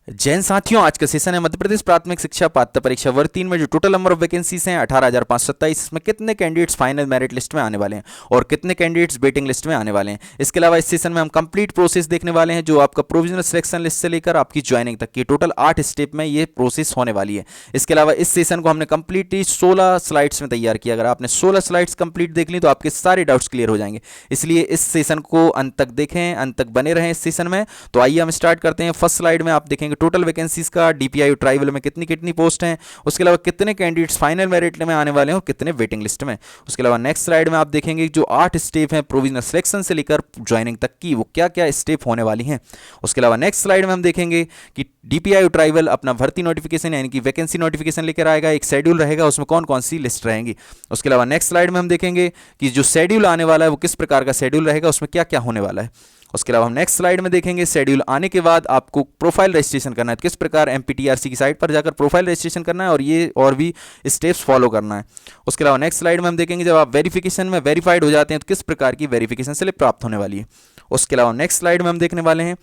जैन साथियों, आज का सेशन है मध्य प्रदेश प्राथमिक शिक्षा पात्रता परीक्षा वर्ग 3 में जो टोटल नंबर ऑफ वैकेंसीज हैं 18,527। इसमें कितने कैंडिडेट्स फाइनल मेरिट लिस्ट में आने वाले हैं और कितने कैंडिडेट्स वेटिंग लिस्ट में आने वाले हैं। इसके अलावा इस सेशन में हम कंप्लीट प्रोसेस देखने वाले हैं, जो आपका प्रोविजनल सिलेक्शन लिस्ट से लेकर आपकी ज्वाइनिंग तक की टोटल 8 स्टेप में ये प्रोसेस होने वाली है। इसके अलावा इस सेशन को हमने कंप्लीटली 16 स्लाइड्स में तैयार किया। अगर आपने 16 स्लाइड्स कंप्लीट देख ली तो आपके सारे डाउट्स क्लियर हो जाएंगे। इसलिए इस सेशन को अंत तक देखें, अंत तक बने रहें इस सेशन में। तो आइए हम स्टार्ट करते हैं। फर्स्ट स्लाइड में आप देखेंगे टोटल वैकेंसीज का, डीपीआई ट्राइबल में कितनी कितनी पोस्ट हैं, उसके अलावा कितने कैंडिडेट्स फाइनल मेरिट में आने वाले हैं और कितने वेटिंग लिस्ट में। उसके अलावा नेक्स्ट स्लाइड में आप देखेंगे जो 8 स्टेप हैं प्रोविजनल सिलेक्शन से लेकर ज्वाइनिंग तक की, वो क्या क्या स्टेप होने वाली हैं। उसके अलावा नेक्स्ट स्लाइड में हम देखेंगे कि डीपीआई ट्राइबल अपना भर्ती नोटिफिकेशन यानी कि वैकेंसी नोटिफिकेशन लेकर आएगा, एक शेड्यूल रहेगा, उसमें कौन कौन सी लिस्ट रहेंगी। उसके अलावा नेक्स्ट स्लाइड में हम देखेंगे कि जो शेड्यूल आने वाला है वो किस प्रकार का शेड्यूल रहेगा, उसमें क्या क्या होने वाला है। उसके अलावा हम नेक्स्ट स्लाइड में देखेंगे शेड्यूल आने के बाद आपको प्रोफाइल रजिस्ट्रेशन करना है, किस प्रकार एमपीटीआरसी की साइट पर जाकर प्रोफाइल रजिस्ट्रेशन करना है और ये और भी स्टेप्स फॉलो करना है। उसके अलावा नेक्स्ट स्लाइड में हम देखेंगे जब आप वेरिफिकेशन में वेरीफाइड हो जाते हैं तो किस प्रकार की वेरिफिकेशन स्लिप प्राप्त होने वाली है। उसके अलावा नेक्स्ट स्लाइड में हम देखने वाले हैं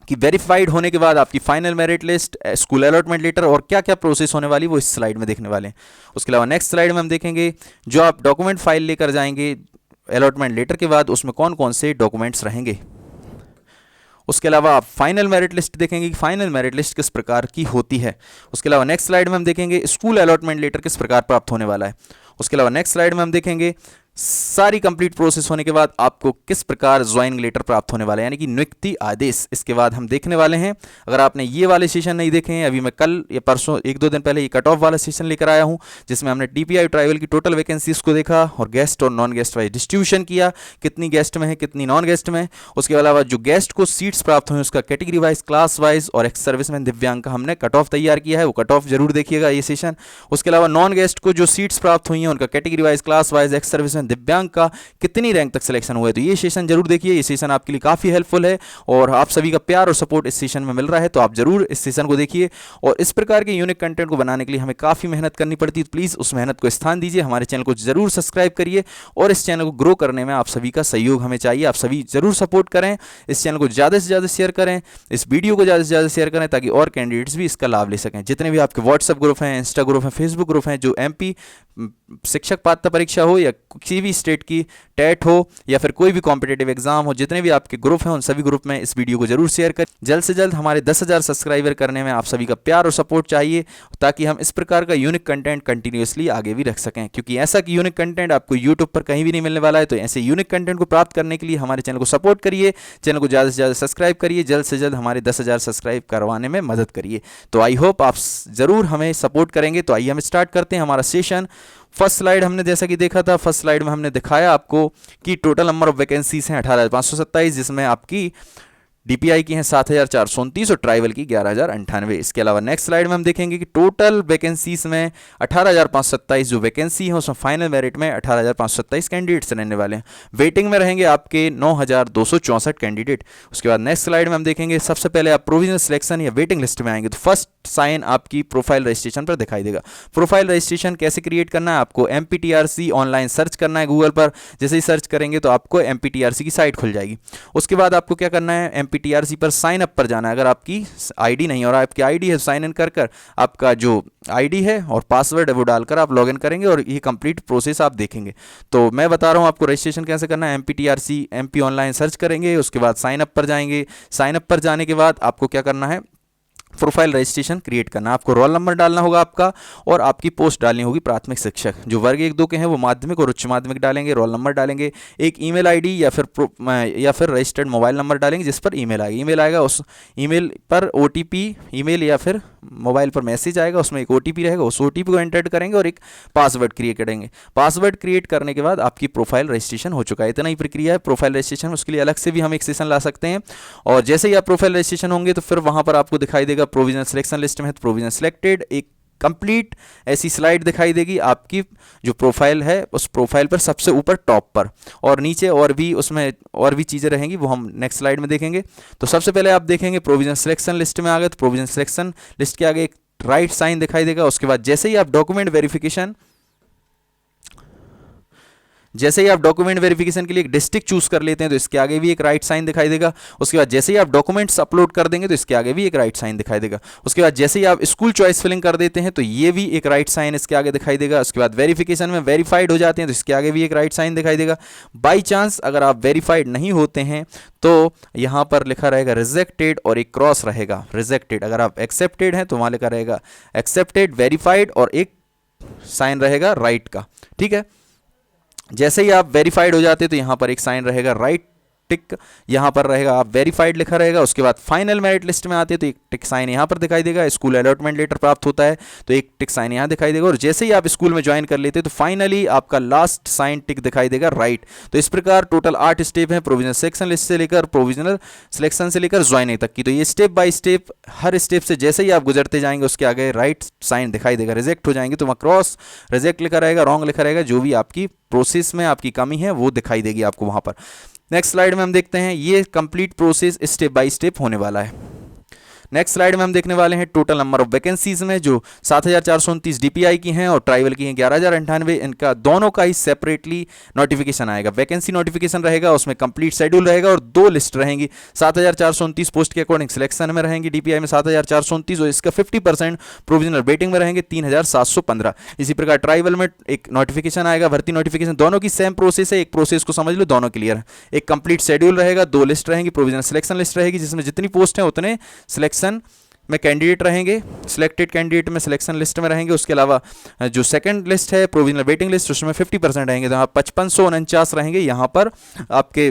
कि वेरीफाइड होने के बाद आपकी final merit list, school allotment letter और क्या क्या प्रोसेस होने वाली वो इस स्लाइड में देखने वाले हैं। उसके अलावा नेक्स्ट स्लाइड में हम देखेंगे जो आप डॉक्यूमेंट फाइल लेकर जाएंगे अलॉटमेंट लेटर के बाद उसमें कौन कौन से डॉक्यूमेंट्स रहेंगे। उसके अलावा आप फाइनल मेरिट लिस्ट देखेंगे कि फाइनल मेरिट लिस्ट किस प्रकार की होती है। उसके अलावा नेक्स्ट स्लाइड में हम देखेंगे स्कूल अलॉटमेंट लेटर किस प्रकार प्राप्त होने वाला है। उसके अलावा नेक्स्ट स्लाइड में हम देखेंगे सारी कंप्लीट प्रोसेस होने के बाद आपको किस प्रकार ज्वाइनिंग लेटर प्राप्त होने वाला है, यानी कि नियुक्ति आदेश। इसके बाद हम देखने वाले हैं, अगर आपने ये वाले सेशन नहीं देखे हैं, अभी मैं कल या परसों 1-2 दिन पहले ये कट ऑफ वाला सेशन लेकर आया हूं जिसमें हमने डीपीआई ट्राइबल की टोटल वैकेंसीज को देखा और गेस्ट और नॉन गेस्ट वाइज डिस्ट्रीब्यूशन किया, कितनी गेस्ट में है कितनी नॉन गेस्ट में। उसके अलावा जो गेस्ट को सीट्स प्राप्त हुई उसका कैटेगरी वाइज, क्लास वाइज और एक्स सर्विसमैन दिव्यांग का हमने कट ऑफ तैयार किया है, वो कट ऑफ जरूर देखिएगा ये सेशन। उसके अलावा नॉन गेस्ट को जो सीट्स प्राप्त हुई हैं उनका category wise, class wise, ex serviceman दिव्यांग का कितनी रैंक तक सिलेक्शन हुआ है, तो ये सेशन जरूर देखिए। ये सेशन आपके लिए काफ़ी हेल्पफुल है और आप सभी का प्यार और सपोर्ट इस सेशन में मिल रहा है, तो आप जरूर इस सेशन को देखिए। और इस प्रकार के यूनिक कंटेंट को बनाने के लिए हमें काफ़ी मेहनत करनी पड़ती है, तो प्लीज़ उस मेहनत को स्थान दीजिए, हमारे चैनल को जरूर सब्सक्राइब करिए और इस चैनल को ग्रो करने में आप सभी का सहयोग हमें चाहिए। आप सभी जरूर सपोर्ट करें, इस चैनल को ज़्यादा से ज़्यादा शेयर करें, इस वीडियो को ज़्यादा से ज़्यादा शेयर करें ताकि और कैंडिडेट्स भी इसका लाभ ले सकें। जितने भी आपके व्हाट्सएप ग्रुप हैं, इंस्टा ग्रुप हैं, फेसबुक ग्रुप हैं, जो एमपी शिक्षक पात्रता परीक्षा हो या किसी भी स्टेट की टेट हो या फिर कोई भी कॉम्पिटेटिव एग्जाम हो, जितने भी आपके ग्रुप हैं उन सभी ग्रुप में इस वीडियो को जरूर शेयर करें। जल्द से जल्द हमारे 10,000 सब्सक्राइबर करने में आप सभी का प्यार और सपोर्ट चाहिए ताकि हम इस प्रकार का यूनिक कंटेंट कंटिन्यूसली आगे भी रख सकें, क्योंकि ऐसा कि यूनिक कंटेंट आपको यूट्यूब पर कहीं भी नहीं मिलने वाला है। तो ऐसे यूनिक कंटेंट को प्राप्त करने के लिए हमारे चैनल को सपोर्ट करिए, चैनल को ज़्यादा से ज़्यादा सब्सक्राइब करिए, जल्द से जल्द हमारे 10,000 सब्सक्राइब करवाने में मदद करिए। तो आई होप आप ज़रूर हमें सपोर्ट करेंगे। तो आइए हम स्टार्ट करते हैं हमारा सेशन। फर्स्ट स्लाइड हमने जैसा कि देखा था, फर्स्ट स्लाइड में हमने दिखाया आपको कि टोटल नंबर ऑफ वैकेंसीज हैं 18,527, जिसमें आपकी डीपीआई की हैं 7,429 और ट्राइबल की 11,098। इसके अलावा नेक्स्ट स्लाइड में हम देखेंगे कि टोटल वैकेंसीज में 18,527 जो वैकेंसी है उसमें फाइनल मेरिट में 18,527 कैंडिडेट्स रहने वाले हैं, वेटिंग में रहेंगे आपके 9,264 कैंडिडेट। उसके बाद नेक्स्ट स्लाइड में हम देखेंगे सबसे पहले आप प्रोविजनल सिलेक्शन या वेटिंग लिस्ट में आएंगे तो फर्स्ट साइन आपकी प्रोफाइल रजिस्ट्रेशन पर दिखाई देगा। प्रोफाइल रजिस्ट्रेशन कैसे क्रिएट करना है, आपको एमपीटीआरसी ऑनलाइन सर्च करना है गूगल पर। जैसे ही सर्च करेंगे तो आपको एमपीटीआरसी की साइट खुल जाएगी। उसके बाद आपको क्या करना है, एमपीटीआरसी पर साइन अप पर जाना है। अगर आपकी आईडी नहीं और आपकी आईडी है, साइन इन कर आपका जो आईडी है और पासवर्ड है वो डालकर आप लॉगिन करेंगे और ये कंप्लीट प्रोसेस आप देखेंगे। तो मैं बता रहा हूँ आपको रजिस्ट्रेशन कैसे करना है। एमपीटीआरसी एमपी ऑनलाइन सर्च करेंगे, उसके बाद साइन अप पर जाएंगे। साइन अप पर जाने के बाद आपको क्या करना है, प्रोफाइल रजिस्ट्रेशन क्रिएट करना। आपको रोल नंबर डालना होगा आपका और आपकी पोस्ट डालनी होगी प्राथमिक शिक्षक। जो वर्ग 1-2 के हैं वो माध्यमिक और उच्च माध्यमिक डालेंगे, रोल नंबर डालेंगे, एक ईमेल आईडी या फिर रजिस्टर्ड मोबाइल नंबर डालेंगे जिस पर ईमेल आएगा। उस ईमेल पर ओटीपी, ईमेल या फिर मोबाइल पर मैसेज आएगा, उसमें एक ओटीपी रहेगा, उस ओटीपी को एंटर करेंगे और एक पासवर्ड क्रिएट करेंगे। पासवर्ड क्रिएट करने के बाद आपकी प्रोफाइल रजिस्ट्रेशन हो चुका है। इतना ही प्रक्रिया है प्रोफाइल रजिस्ट्रेशन। उसके लिए अलग से भी हम एक सेशन ला सकते हैं। और जैसे ही आप प्रोफाइल रजिस्ट्रेशन होंगे तो फिर वहां पर आपको दिखाई देगा प्रोविजनल सिलेक्शन लिस्ट में है तो प्रोविजनल सिलेक्टेड, एक कंप्लीट ऐसी स्लाइड दिखाई देगी आपकी जो प्रोफाइल है उस प्रोफाइल पर सबसे ऊपर टॉप पर, और नीचे और भी उसमें और भी चीज़ें रहेंगी वो हम नेक्स्ट स्लाइड में देखेंगे। तो सबसे पहले आप देखेंगे प्रोविजनल सिलेक्शन लिस्ट में आ गए तो प्रोविजनल सिलेक्शन लिस्ट के आगे एक राइट साइन दिखाई देगा। उसके बाद जैसे ही आप डॉक्यूमेंट वेरिफिकेशन जैसे ही आप डॉक्यूमेंट वेरिफिकेशन के लिए एक डिस्ट्रिक्ट चूज कर लेते हैं तो इसके आगे भी एक राइट साइन दिखाई देगा। उसके बाद जैसे ही आप डॉक्यूमेंट्स अपलोड कर देंगे तो इसके आगे भी एक राइट साइन दिखाई देगा। उसके बाद जैसे ही आप स्कूल चॉइस फिलिंग कर देते हैं तो ये भी एक राइट साइन इसके आगे दिखाई देगा। उसके बाद वेरिफिकेशन में वेरीफाइड हो जाते हैं तो इसके आगे भी एक राइट साइन दिखाई देगा। बाई चांस अगर आप वेरीफाइड नहीं होते हैं तो यहाँ पर लिखा रहेगा रिजेक्टेड और एक क्रॉस रहेगा रिजेक्टेड। अगर आप एक्सेप्टेड हैं तो वहाँ लिखा रहेगा एक्सेप्टेड, वेरीफाइड और एक साइन रहेगा राइट का। ठीक है, जैसे ही आप वेरीफाइड हो जाते हैं तो यहाँ पर एक साइन रहेगा राइट टिक, यहाँ पर रहेगा आप वेरीफाइड लिखा रहेगा। उसके बाद फाइनल मेरिट लिस्ट में आते हैं तो एक टिक साइन यहाँ पर दिखाई देगा। स्कूल अलॉटमेंट लेटर प्राप्त होता है तो एक टिक साइन यहाँ दिखाई देगा। और जैसे ही आप स्कूल में ज्वाइन कर लेते हैं तो फाइनली आपका लास्ट साइन टिक दिखाई देगा राइट। तो इस प्रकार टोटल 8 स्टेप हैं प्रोविजनल सिलेक्शन लिस्ट से लेकर प्रोविजनल सिलेक्शन से लेकर ज्वाइनिंग तक की। तो ये step by step, her step से जैसे ही आप गुजरते जाएंगे उसके आगे राइट साइन दिखाई देगा। रिजेक्ट हो जाएंगे तो वहाँ क्रॉस रिजेक्ट लिखा रहेगा, रॉन्ग लिखा रहेगा, जो भी आपकी प्रोसेस में आपकी कमी है वो दिखाई देगी आपको वहाँ पर। नेक्स्ट स्लाइड में हम देखते हैं ये complete process step by step होने वाला है। नेक्स्ट स्लाइड में हम देखने वाले हैं टोटल नंबर ऑफ वैकेंसीज में जो 7429 डीपीआई की हैं और ट्राइबल की हैं 11,098। इनका दोनों का ही सेपरेटली नोटिफिकेशन आएगा। वैकेंसी नोटिफिकेशन रहेगा, उसमें कंप्लीट शेड्यूल रहेगा और 2 लिस्ट रहेंगी। 7429 पोस्ट के अकॉर्डिंग सिलेक्शन में रहेंगी डीपीआई में 7429 और इसका 50% प्रोविजनल वेटिंग में रहेंगे 3715। इसी प्रकार ट्राइबल में एक नोटिफिकेशन आएगा, भर्ती नोटिफिकेशन। दोनों की सेम प्रोसेस है, एक प्रोसेस को समझ लो, दोनों क्लियर है। एक कंप्लीट शेड्यूल रहेगा, 2 लिस्ट रहेंगी, प्रोविजनल सिलेक्शन लिस्ट रहेगी जिसमें जितनी पोस्ट हैं उतने सिलेक्शन में कैंडिडेट रहेंगे, सिलेक्टेड कैंडिडेट में सिलेक्शन लिस्ट में रहेंगे। उसके अलावा जो सेकंड लिस्ट है प्रोविजनल वेटिंग लिस्ट उसमें 50% रहेंगे, तो यहाँ 5549 रहेंगे यहाँ पर आपके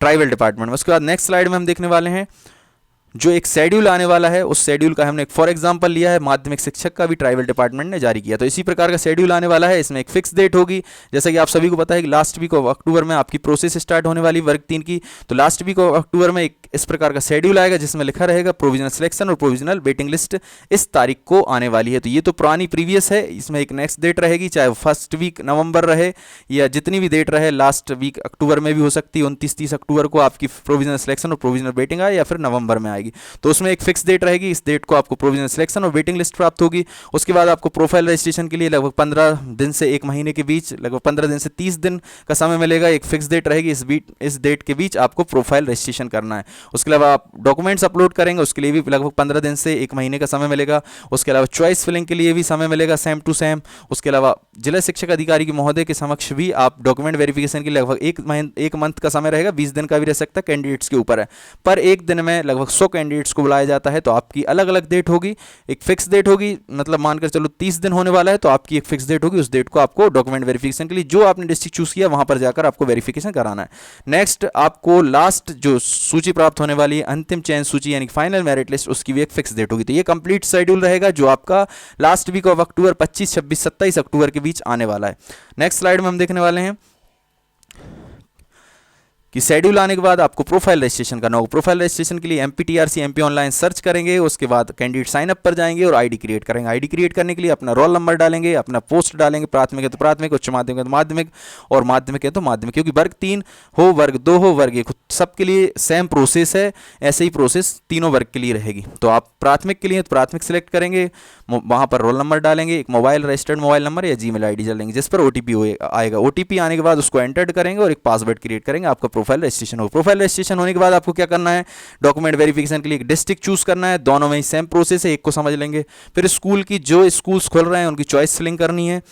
ट्राइबल डिपार्टमेंट में। उसके बाद नेक्स्ट स्लाइड में हम देखने वाले हैं जो एक शेड्यूल आने वाला है, उस शेड्यूल का हमने एक फॉर एग्जांपल लिया है, माध्यमिक शिक्षक का भी ट्राइबल डिपार्टमेंट ने जारी किया। तो इसी प्रकार का शेड्यूल आने वाला है, इसमें एक फिक्स डेट होगी। जैसा कि आप सभी को पता है कि लास्ट वीक ऑफ अक्टूबर में आपकी प्रोसेस स्टार्ट होने वाली वर्ग 3 की। तो लास्ट वीक ऑफ अक्टूबर में एक इस प्रकार का शेड्यूल आएगा जिसमें लिखा रहेगा प्रोविजनल सिलेक्शन और प्रोविजनल वेटिंग लिस्ट इस तारीख को आने वाली है। तो ये तो पुरानी प्रीवियस है, इसमें एक नेक्स्ट डेट रहेगी, चाहे फर्स्ट वीक नवंबर रहे या जितनी भी डेट रहे, लास्ट वीक अक्टूबर में भी हो सकती है। 29-30 अक्टूबर को आपकी प्रोविजनल सिलेक्शन और प्रोविजनल वेटिंग आए या फिर नवंबर में आएगी। तो उसमें एक फिक्स डेट रहेगी, इस डेट को आपको प्रोविजनल सिलेक्शन और वेटिंग लिस्ट प्राप्त होगी। उसके बाद आपको प्रोफाइल रजिस्ट्रेशन के लिए लगभग 15 दिन से 1 महीने के बीच, लगभग 15 दिन से 30 दिन का समय मिलेगा। एक फिक्स डेट रहेगी, इस डेट के बीच आपको प्रोफाइल रजिस्ट्रेशन करना है। उसके अलावा आप डॉक्यूमेंट्स अपलोड करेंगे, उसके लिए भी लगभग 15 दिन से 1 महीने का समय मिलेगा। उसके अलावा चॉइस फिलिंग के लिए भी समय मिलेगा सेम टू सेम। उसके अलावा जिला शिक्षक अधिकारी की महोदय के समक्ष भी आप डॉक्यूमेंट वेरिफिकेशन के लिए लगभग 1 मंथ का समय रहेगा, 20 दिन का भी रह सकता है, कैंडिडेट्स के ऊपर है। पर एक दिन में लगभग 100 कैंडिडेट्स को बुलाया जाता है। तो आपकी अलग अलग डेट होगी, एक फिक्स डेट होगी, मतलब मानकर चलो 30 दिन होने वाला है तो आपकी एक फिक्स डेट होगी, उस डेट को आपको डॉक्यूमेंट वेरिफिकेशन के लिए जो आपने डिस्ट्रिक्ट चूज किया वहां पर जाकर आपको वेरिफिकेशन कराना है। नेक्स्ट आपको लास्ट जो सूची प्राप्त होने वाली है, अंतिम चयन सूची यानी फाइनल मेरिट लिस्ट, उसकी भी एक फिक्स डेट होगी। तो ये कंप्लीट शेड्यूल रहेगा जो आपका लास्ट वीक ऑफ अक्टूबर 25, 26, 27 अक्टूबर के बीच आने वाला है। नेक्स्ट स्लाइड में हम देखने वाले हैं कि शेड्यूल आने के बाद आपको प्रोफाइल रजिस्ट्रेशन करना होगा। प्रोफाइल रजिस्ट्रेशन के लिए एमपीटीआरसी एमपी ऑनलाइन सर्च करेंगे, उसके बाद कैंडिडेट साइन अप पर जाएंगे और आईडी क्रिएट करेंगे। आईडी क्रिएट करने के लिए अपना रोल नंबर डालेंगे, अपना पोस्ट डालेंगे, प्राथमिक है तो प्राथमिक, उच्च माध्यमिक है तो माध्यमिक और माध्यमिक है तो माध्यमिक, क्योंकि वर्ग 3 हो, वर्ग 2 हो, वर्ग 1 सबके लिए सेम प्रोसेस है। ऐसे ही प्रोसेस तीनों वर्ग के लिए रहेगी। तो आप प्राथमिक के लिए तो प्राथमिक सेलेक्ट करेंगे, वहाँ पर रोल नंबर डालेंगे, एक मोबाइल रजिस्टर्ड मोबाइल नंबर या जीमेल आईडी डालेंगे जिस पर ओटीपी आएगा। ओटीपी आने के बाद उसको एंटर करेंगे और एक पासवर्ड क्रिएट करेंगे, आपका प्रोफाइल रजिस्ट्रेशन होगा। प्रोफाइल रजिस्ट्रेशन होने के बाद आपको क्या करना है, डॉक्यूमेंट वेरिफिकेशन के लिए एक डिस्ट्रिक्ट चूज करना है। दोनों में ही सेम प्रोसेस है, एक को समझ लेंगे। फिर स्कूल की जो स्कूल्स खुल रहे हैं उनकी चॉइस फिलिंग करनी है।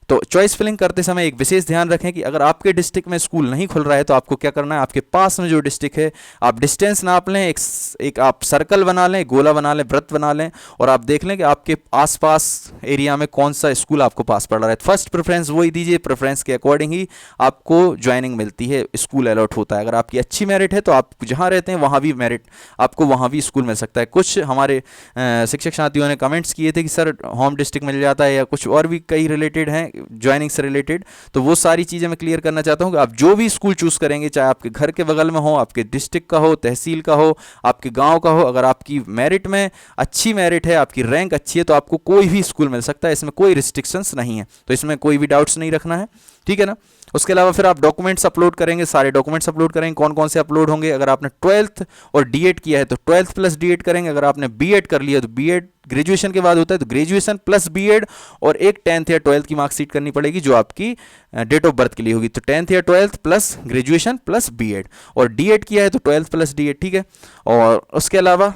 तो चॉइस फिलिंग करते समय एक विशेष ध्यान रखें कि अगर आपके डिस्ट्रिक्ट में स्कूल नहीं खुल रहा है तो आपको क्या करना है, आपके पास में जो डिस्ट्रिक्ट है आप डिस्टेंस नाप लें, एक आप सर्कल बना लें, गोला बना लें, वृत्त बना लें और आप देख लें कि आपके आसपास एरिया में कौन सा स्कूल आपको पास पड़ रहा है। फर्स्ट प्रेफरेंस वही दीजिए, प्रेफरेंस के अकॉर्डिंग ही आपको ज्वाइनिंग मिलती है, स्कूल अलॉट होता है। अगर आपकी अच्छी मेरिट है तो आप जहाँ रहते हैं वहाँ भी मेरिट आपको वहाँ भी स्कूल मिल सकता है। कुछ हमारे शिक्षक साथियों ने कमेंट्स किए थे कि सर होम डिस्ट्रिक्ट मिल जाता है या कुछ और भी कई रिलेटेड हैं ज्वाइनिंग से रिलेटेड, तो वो सारी चीज़ें मैं क्लियर करना चाहता हूँ कि आप जो भी स्कूल चूज़ करेंगे, चाहे आपके घर के बगल में हो, आपके डिस्ट्रिक्ट का हो, तहसील का हो, आपके गांव का हो, अगर आपकी मेरिट में अच्छी मेरिट है, आपकी रैंक अच्छी है तो आपको कोई भी स्कूल मिल सकता है। इसमें कोई रिस्ट्रिक्शंस नहीं है, तो इसमें कोई भी डाउट्स नहीं रखना है। ठीक है ना। उसके अलावा फिर आप डॉक्यूमेंट्स अपलोड करेंगे, सारे डॉक्यूमेंट्स अपलोड करेंगे। कौन कौन से अपलोड होंगे? अगर आपने 12th और D.Ed किया है तो 12th प्लस D.Ed करेंगे। अगर आपने B.Ed कर लिया तो B.Ed ग्रेजुएशन के बाद होता है तो ग्रेजुएशन प्लस B.Ed, और एक 10th या 12th की मार्कशीट करनी पड़ेगी जो आपकी डेट ऑफ बर्थ के लिए होगी। तो 10th या 12th plus graduation plus B.Ed, और D.Ed किया है तो 12th प्लस D.Ed, ठीक है। और उसके अलावा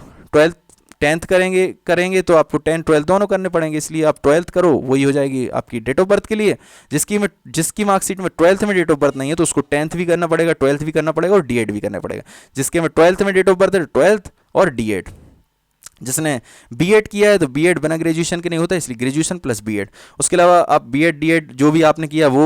10th करेंगे तो आपको 10 12 दोनों करने पड़ेंगे, इसलिए आप 12th करो, वही हो जाएगी आपकी डेट ऑफ बर्थ के लिए। जिसकी मार्कशीट में 12th में डेट ऑफ बर्थ नहीं है तो उसको 10th भी करना पड़ेगा, 12th भी करना पड़ेगा और D.Ed भी करना पड़ेगा। जिसके में 12th में डेट ऑफ बर्थ है 12th और D.Ed। जिसने B.Ed किया है तो B.Ed बिना ग्रेजुएशन के नहीं होता, इसलिए ग्रेजुएशन प्लस B.Ed। उसके अलावा आप B.Ed D.Ed जो भी आपने किया वो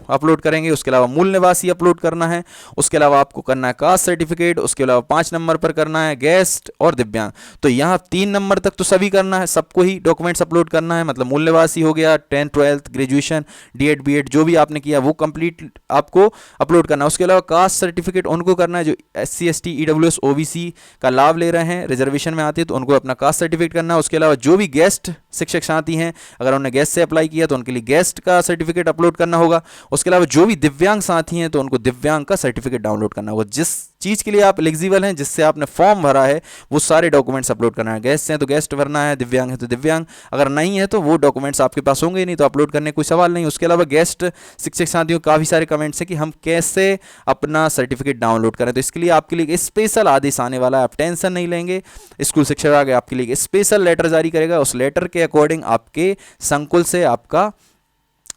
अपलोड करेंगे। उसके अलावा मूल निवासी अपलोड करना है। उसके अलावा आपको करना है कास्ट सर्टिफिकेट। उसके अलावा 5 नंबर पर करना है गेस्ट और दिव्यांग। तो यहाँ 3 नंबर तक तो सभी करना है, सबको ही डॉक्यूमेंट्स अपलोड करना है। मतलब मूल निवासी हो गया, 10th 12th graduation D.Ed B.Ed जो भी आपने किया वो कंप्लीट आपको अपलोड करना है। उसके अलावा कास्ट सर्टिफिकेट उनको करना है जो SC ST EWS OBC का लाभ ले रहे हैं, रिजर्वेशन में आते हैं, तो उनको अपना कास्ट सर्टिफिकेट करना है। उसके अलावा जो भी गेस्ट शिक्षक साथी हैं, अगर उन्होंने गेस्ट से अप्लाई किया तो उनके लिए गेस्ट का सर्टिफिकेट अपलोड करना होगा। उसके अलावा जो भी दिव्यांग साथी हैं तो उनको दिव्यांग का सर्टिफिकेट डाउनलोड करना होगा। जिस चीज़ के लिए आप एलिजिबल हैं, जिससे आपने फॉर्म भरा है, वो सारे डॉक्यूमेंट्स अपलोड करना है। गेस्ट हैं तो गेस्ट भरना है, दिव्यांग है तो दिव्यांग, अगर नहीं है तो वो डॉक्यूमेंट्स आपके पास होंगे ही नहीं, तो अपलोड करने कोई सवाल नहीं। उसके अलावा गेस्ट शिक्षक साथियों काफ़ी सारे कमेंट्स हैं कि हम कैसे अपना सर्टिफिकेट डाउनलोड करें, तो इसके लिए आपके लिए एक स्पेशल आदेश आने वाला है, आप टेंशन नहीं लेंगे। स्कूल शिक्षा विभाग आपके लिए स्पेशल लेटर जारी करेगा। उस लेटर के अकॉर्डिंग आपके संकुल से आपका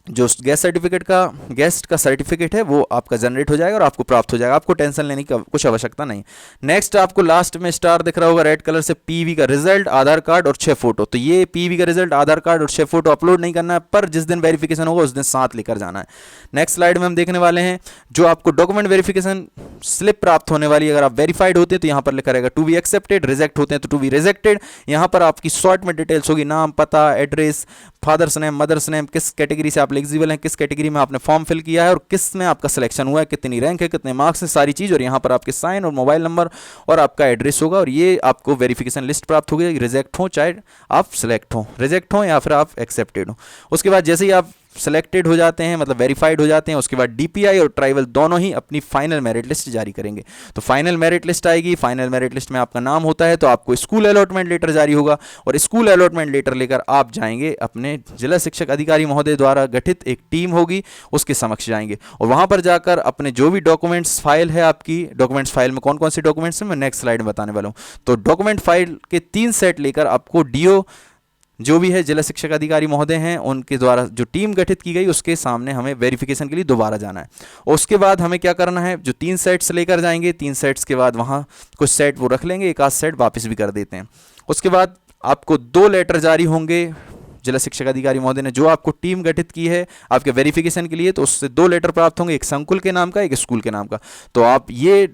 जो गेस्ट का सर्टिफिकेट है वो आपका जनरेट हो जाएगा और आपको प्राप्त हो जाएगा। आपको टेंशन लेने की कुछ आवश्यकता नहीं। नेक्स्ट आपको लास्ट में स्टार दिख रहा होगा रेड कलर से, PV का रिजल्ट, आधार कार्ड और 6 फोटो। तो ये PV का रिजल्ट, आधार कार्ड और 6 फोटो अपलोड नहीं करना है, पर जिस दिन वेरिफिकेशन होगा उस दिन साथ लेकर जाना है। नेक्स्ट स्लाइड में हम देखने वाले हैं जो आपको डॉक्यूमेंट वेरिफिकेशन स्लिप प्राप्त होने वाली है। अगर आप वेरीफाइड होते हैं तो यहाँ पर लिखा रहेगा टू बी एक्सेप्टेड, रिजेक्ट होते हैं तो टू बी रिजेक्टेड। यहाँ पर आपकी शॉर्ट में डिटेल्स होगी, नाम, पता, address, father's name, mother's name, किस कैटेगरी से आप एलिजिबल हैं, किस कैटेगरी में आपने फॉर्म फिल किया है और किस में आपका सिलेक्शन हुआ है, कितनी रैंक है, कितने मार्क्स हैं, सारी चीज़। और यहाँ पर आपके साइन और मोबाइल नंबर और आपका एड्रेस होगा, और ये आपको वेरिफिकेशन लिस्ट प्राप्त होगी, रिजेक्ट हो चाहे आप सिलेक्ट हो, रिजेक्ट हो या फिर आप एक्सेप्टेड हो। उसके बाद जैसे ही आप सेलेक्टेड हो जाते हैं, मतलब वेरीफाइड हो जाते हैं, उसके बाद DPI और ट्राइबल दोनों ही अपनी फाइनल मेरिट लिस्ट जारी करेंगे। तो फाइनल मेरिट लिस्ट आएगी, फाइनल मेरिट लिस्ट में आपका नाम होता है तो आपको स्कूल अलॉटमेंट लेटर जारी होगा, और स्कूल अलॉटमेंट लेटर लेकर आप जाएंगे अपने जिला शिक्षक अधिकारी महोदय द्वारा गठित एक टीम होगी उसके समक्ष जाएंगे, और वहां पर जाकर अपने जो भी डॉक्यूमेंट्स फाइल है, आपकी डॉक्यूमेंट्स फाइल में कौन कौन से डॉक्यूमेंट्स हैं मैं नेक्स्ट स्लाइड में बताने वाला हूँ। तो डॉक्यूमेंट फाइल के 3 सेट लेकर आपको DO जो भी है जिला शिक्षक अधिकारी महोदय हैं उनके द्वारा जो टीम गठित की गई उसके सामने हमें वेरिफिकेशन के लिए दोबारा जाना है। और उसके बाद हमें क्या करना है, जो 3 सेट्स लेकर जाएंगे, 3 सेट्स के बाद वहाँ कुछ सेट वो रख लेंगे, एक आध सेट वापस भी कर देते हैं। उसके बाद आपको 2 लेटर जारी होंगे जिला शिक्षक अधिकारी महोदय ने जो आपको टीम गठित की है आपके वेरिफिकेशन के लिए, तो उससे 2 लेटर प्राप्त होंगे, एक संकुल के नाम का, एक स्कूल के नाम का। तो आप ये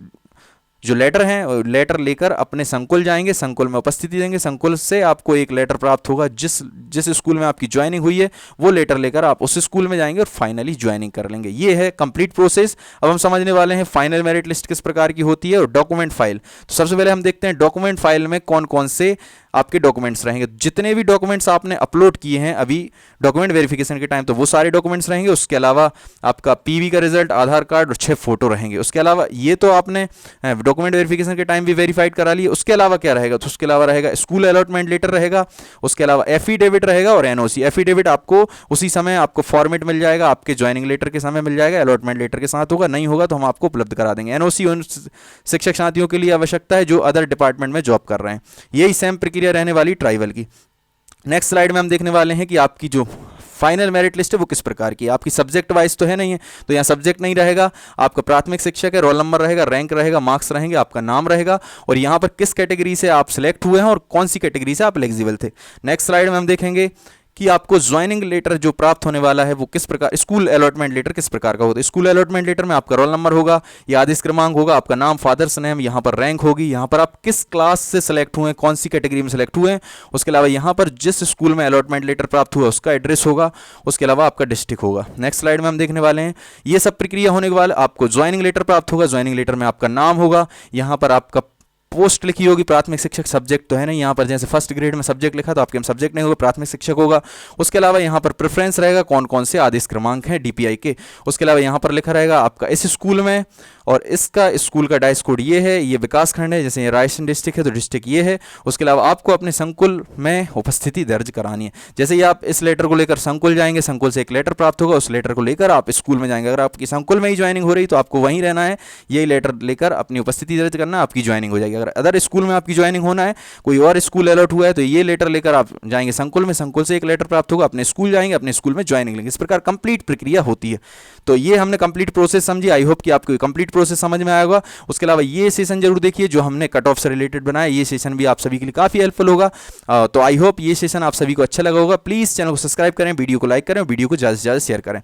जो लेटर हैं लेटर लेकर अपने संकुल जाएंगे, संकुल में उपस्थिति देंगे, संकुल से आपको एक लेटर प्राप्त होगा, जिस स्कूल में आपकी ज्वाइनिंग हुई है वो लेटर लेकर आप उस स्कूल में जाएंगे और फाइनली ज्वाइनिंग कर लेंगे। ये है कंप्लीट प्रोसेस। अब हम समझने वाले हैं फाइनल मेरिट लिस्ट किस प्रकार की होती है और डॉक्यूमेंट फाइल। तो सबसे पहले हम देखते हैं डॉक्यूमेंट फाइल में कौन कौन से आपके डॉक्यूमेंट्स रहेंगे। जितने भी डॉक्यूमेंट्स आपने अपलोड किए हैं अभी डॉक्यूमेंट वेरिफिकेशन के टाइम, तो वो सारे डॉक्यूमेंट्स रहेंगे। उसके अलावा आपका PV का रिजल्ट, आधार कार्ड और 6 फोटो रहेंगे। उसके अलावा ये तो आपने डॉक्यूमेंट वेरिफिकेशन के टाइम भी वेरीफाइड करा लिए। उसके अलावा क्या रहेगा, तो उसके अलावा रहेगा स्कूल अलॉटमेंट लेटर रहेगा, उसके अलावा एफिडेविट रहेगा और NOC। एफिडेविट आपको उसी समय आपको फॉर्मेट मिल जाएगा, आपके ज्वाइनिंग लेटर के समय मिल जाएगा, अलॉटमेंट लेटर के साथ होगा, नहीं होगा तो हम आपको उपलब्ध करा देंगे। NOC उन शिक्षक साथियों के लिए आवश्यकता है जो अदर डिपार्टमेंट में जॉब कर रहे हैं। यही सेम प्रक्रिया रहने वाली ट्राइबल की। नेक्स्ट स्लाइड में हम देखने वाले हैं कि आपकी जो फाइनल मेरिट लिस्ट है वो किस प्रकार की है। आपकी सब्जेक्ट वाइज तो है नहीं है, तो यहाँ सब्जेक्ट नहीं रहेगा, आपका प्राथमिक शिक्षक है, रोल नंबर रहेगा, रैंक रहेगा, मार्क्स रहेंगे, आपका नाम रहेगा और यहाँ पर किस कैटेगरी से आप सिलेक्ट हुए हैं और कौन सी कैटेगरी से आप एलिजिबल थे। नेक्स्ट स्लाइड में हम देखेंगे कि आपको ज्वाइनिंग लेटर जो प्राप्त होने वाला है वो किस प्रकार, स्कूल अलॉटमेंट लेटर किस प्रकार का होता है। स्कूल अलॉटमेंट लेटर में आपका रोल नंबर होगा या आदेश क्रमांक होगा, आपका नाम, फादर्स नेम, यहाँ पर रैंक होगी, यहाँ पर आप किस क्लास से सिलेक्ट हुए हैं, कौन सी कैटेगरी में सिलेक्ट हुए हैं। उसके अलावा यहाँ पर जिस स्कूल में अलॉटमेंट लेटर प्राप्त हुआ उसका एड्रेस होगा, उसके अलावा आपका डिस्ट्रिक्ट होगा। नेक्स्ट स्लाइड में हम देखने वाले हैं ये सब प्रक्रिया होने के बाद आपको ज्वाइनिंग लेटर प्राप्त होगा। ज्वाइनिंग लेटर में आपका नाम होगा, यहाँ पर आपका पोस्ट लिखी होगी प्राथमिक शिक्षक, सब्जेक्ट तो है नहीं यहाँ पर, जैसे फर्स्ट ग्रेड में सब्जेक्ट लिखा तो आपके में सब्जेक्ट नहीं होगा, प्राथमिक शिक्षक होगा। उसके अलावा यहाँ पर प्रेफरेंस रहेगा कौन कौन से आदेश क्रमांक हैं डीपीआई के। उसके अलावा यहाँ पर लिखा रहेगा आपका इस स्कूल में, और इसका स्कूल का डाइस कोड ये है, ये विकास खंड है, जैसे ये रायसेन डिस्ट्रिक्ट है तो डिस्ट्रिक्ट ये है। उसके अलावा आपको अपने संकुल में उपस्थिति दर्ज करानी है। जैसे ही आप इस लेटर को लेकर संकुल जाएंगे, संकुल से एक लेटर प्राप्त होगा, उस लेटर को लेकर आप स्कूल में जाएंगे। अगर आपकी संकुल में ही ज्वाइनिंग हो रही तो आपको वहीं रहना है, यही लेटर लेकर अपनी उपस्थिति दर्ज करना, आपकी ज्वाइनिंग हो जाएगी। अगर अदर स्कूल में आपकी ज्वाइनिंग होना है, कोई और स्कूल अलर्ट हुआ है तो ये लेटर लेकर आप जाएंगे संकुल में, संकुल से एक लेटर प्राप्त होगा, अपने स्कूल जाएंगे, अपने स्कूल में ज्वाइनिंग लेंगे। इस प्रकार कंप्लीट प्रक्रिया होती है। तो ये हमने कंप्लीट प्रोसेस समझी। आई होप कि आपको कंप्लीट प्रोसेस समझ में आया होगा। उसके अलावा ये सेशन जरूर देखिए जो हमने कट ऑफ से रिलेटेड बनाया, ये सेशन भी आप सभी के लिए काफ़ी हेल्पफुल होगा। तो आई होप ये सेशन आप सभी को अच्छा लगा होगा। प्लीज़ चैनल को सब्सक्राइब करें, वीडियो को लाइक करें, वीडियो को ज़्यादा से ज़्यादा शेयर करें।